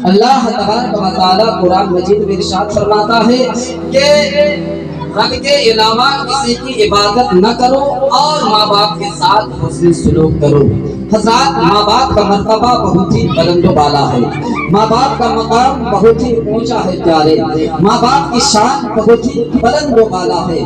اللہ تبارک و تعالی قرآن مجید میں ارشاد فرماتا ہے کہ رب کے علاوہ کسی کی عبادت نہ کرو اور ماں باپ کے ساتھ حسن سلوک کرو۔ حضرات، ماں باپ کا مرتبہ بہت ہی بلند و بالا ہے، ماں باپ کا مقام بہت ہی اونچا ہے پیارے، ماں باپ کی شان بہت ہی بلند و بالا ہے۔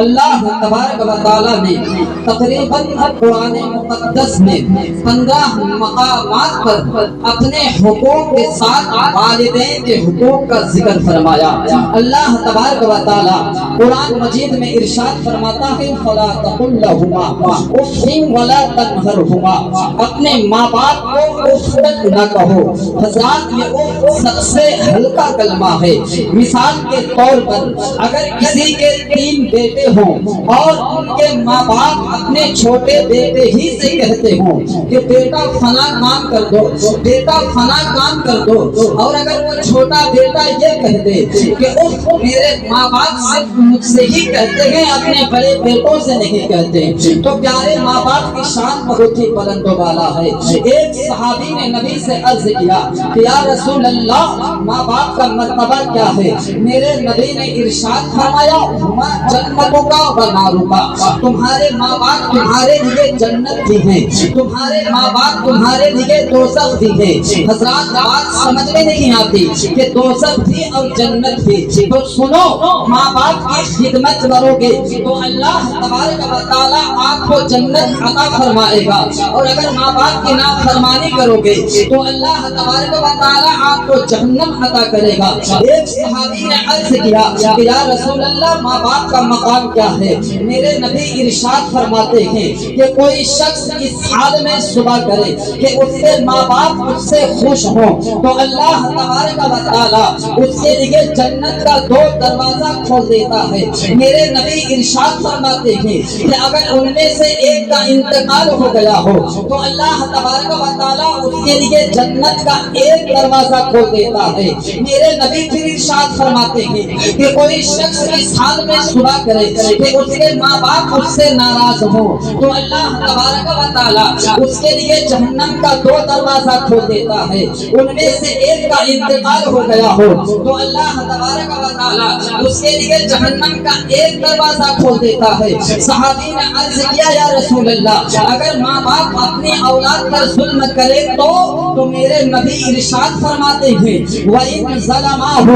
اللہ تبارک و تعالی نے تقریباً قرآن مقدس میں 15 مقامات پر اپنے حقوق کے ساتھ والدین کے حقوق کا ذکر فرمایا۔ اللہ تبارک و تعالی قرآن مجید میں ارشاد فرماتا ہے فَلَا تَقُلْ لَهُمَا اُفٍّ وَلَا تَنْهَرْهُمَا، اپنے ماں باپ کو اف نہ کہو۔ حضرات، یہ اف سب سے ہلکا کلمہ ہے۔ مثال کے طور پر اگر کسی کے 3 بیٹے ہوں اور ان کے ماں باپ اپنے چھوٹے بیٹے ہی سے کہتے ہوں کہ بیٹا فلاں کام کر دو، بیٹا فلاں کام کر دو، اور اگر وہ چھوٹا بیٹا یہ کہہ دے کہ اف میرے ماں باپ صرف مجھ سے ہی کہتے ہیں، اپنے بڑے بیٹوں سے نہیں کہتے، تو پیارے ماں باپ کی شان بہت ہی بلند و بالا ہے۔ ایک صحابی نے نبی سے عرض کیا کہ یا رسول اللہ، ماں باپ کا مرتبہ کیا ہے؟ میرے نبی نے ارشاد فرمایا ہما جنتک و نارک، تمہارے ماں باپ تمہارے لیے جنت بھی ہیں، تمہارے ماں باپ تمہارے لیے دوزخ بھی ہے۔ حضرات، بات سمجھ میں نہیں آتی کہ دوزخ بھی اور جنت بھی، تو سنو، ماں باپ کی خدمت کرو گے تو اللہ تبارک و تعالی آپ کو جنت عطا فرمائے گا، اور اگر ماں باپ کی نافرمانی کرو گے تو اللہ تبارک و تعالی آپ کو جہنم عطا کرے گا۔ ایک صحابی نے عرض کیا کہ یا رسول اللہ، ماں باپ کا مقام کیا ہے؟ میرے نبی ارشاد فرماتے ہیں کہ کوئی شخص اس حال میں صبح کرے کہ اس سے ماں باپ اس سے خوش ہوں تو اللہ تبارک و تعالی اس کے لیے جنت کا 2 دروازہ کھول دیتا ہے۔ میرے نبی ارشاد فرماتے ہیں کہ اگر ان میں سے ایک کا انتقال ہو گیا ہو تو اللہ تبارک و تعالیٰ اس کے لیے جنت کا 1 دروازہ کھول دیتا ہے۔ میرے نبی پھر ارشاد فرماتے ہیں کہ کوئی شخص اس حال میں صبح کرے کہ اس کے ماں باپ اس سے ناراض ہوں تو اللہ تبارک و تعالیٰ اس کے لیے جہنم کا 2 دروازہ کھول دیتا ہے۔ ان میں سے ایک کا انتقال ہو گیا ہو تو اللہ تبارک و تعالیٰ اس کے لیے جہنم کا 1 دروازہ کھول دیتا ہے۔ صحابی نے عرض کیا یا رسول اللہ، اگر ماں باپ اپنی اولاد پر ظلم کرے تو میرے نبی ارشاد فرماتے ہیں وَإِنْ ظَلَمَاهُ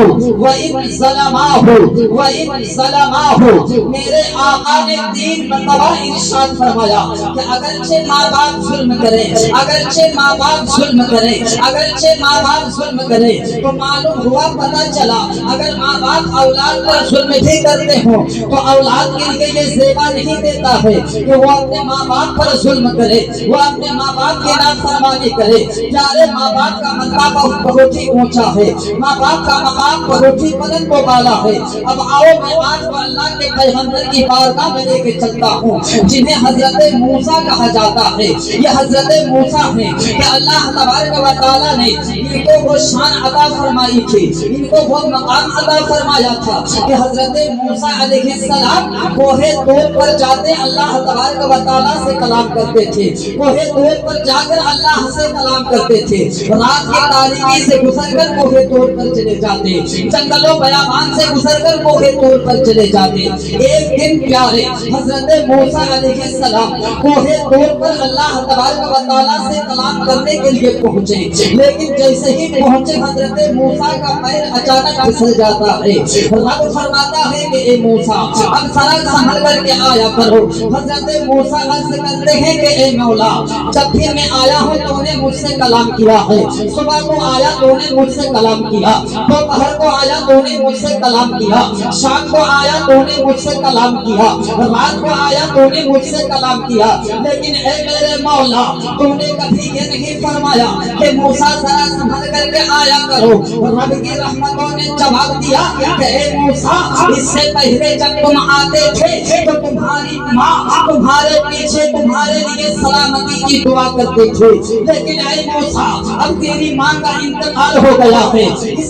وَإِنْ ظَلَمَاهُ وَإِنْ ظَلَمَاهُ، میرے آقا نے 3 مرتبہ ارشاد فرمایا کہ اگرچہ ماں باپ ظلم کرے، اگرچہ ماں باپ ظلم کرے، اگرچہ ماں باپ ظلم کرے، تو معلوم ہوا، پتہ چلا اگر ماں باپ اولاد پر ظلم بھی کرتے ہوں تو اولاد کے لیے یہ زیبا نہیں دیتا ہے کہ وہ اپنے ماں باپ پر ظلم کرے، وہ اپنے ماں باپ کی نافرمانی کرے۔ پیارے، ماں باپ کا مرتبہ بہت ہی اونچا ہے، ماں باپ کا مقام بہت ہی بلند و بالا ہے۔ اب آؤ، میں آج کو اللہ کے پیغمبر کی بارگاہ میں لے کے چلتا ہوں جنہیں حضرت موسیٰ کہا جاتا ہے۔ یہ حضرت موسیٰ ہیں کہ اللہ تبارک و تعالیٰ نے ان کو وہ شان عطا فرمائی تھی، ان کو وہ مقام عطا فرمایا تھا کہ حضرت موسیٰ علیہ السلام کوہ طور پر جاتے اللہ تبارک و تعالیٰ سے کلام کرتے تھے، کوہ طور پر جا کر اللہ سے کلام کرتے تھے، رات کی تاریکی سے گزر کر کوہ طور پر چلے جاتے، جنگلوں بیابان سے گزر کر کوہ طور پر چلے جاتے۔ ایک دن پیارے حضرت موسیٰ علیہ السلام کوہ طور پر اللہ تبارک و تعالیٰ سے کلام کرنے کے لیے پہنچے، لیکن جیسے ہی پہنچے حضرت موسیٰ کا پیر اچانک پھسل جاتا ہے۔ رب فرماتا ہے کہ اے موسیٰ، اب ذرا سنبھل کر کے آیا کرو۔ حضرت موسیٰ عرض کرتے ہیں کہ اے مولا، جب بھی میں آیا ہوں تو نے مجھ سے کلام کیا ہے، صبح کو آیا تو نے مجھ سے کلام کیا، دوپہر کو آیا تو نے مجھ سے کلام کیا، شام کو آیا تو نے مجھ سے کلام کیا، رات کو آیا تو نے مجھ سے کلام کیا، لیکن اے میرے مولا، تو نے کبھی یہ نہیں فرمایا کہ موسیٰ ذرا سنبھل کر کے آیا کرو۔ رب کی رحمتوں نے جواب دیا کہ اے موسیٰ، اس سے پہلے جب تم آتے تھے تو تمہاری ماں تمہارے پیچھے تمہارے لیے سلامتی کی دعا کرتے تھے، لیکن اے موسیٰ، اب تیری ماں کا انتقال ہو گیا ہے، اس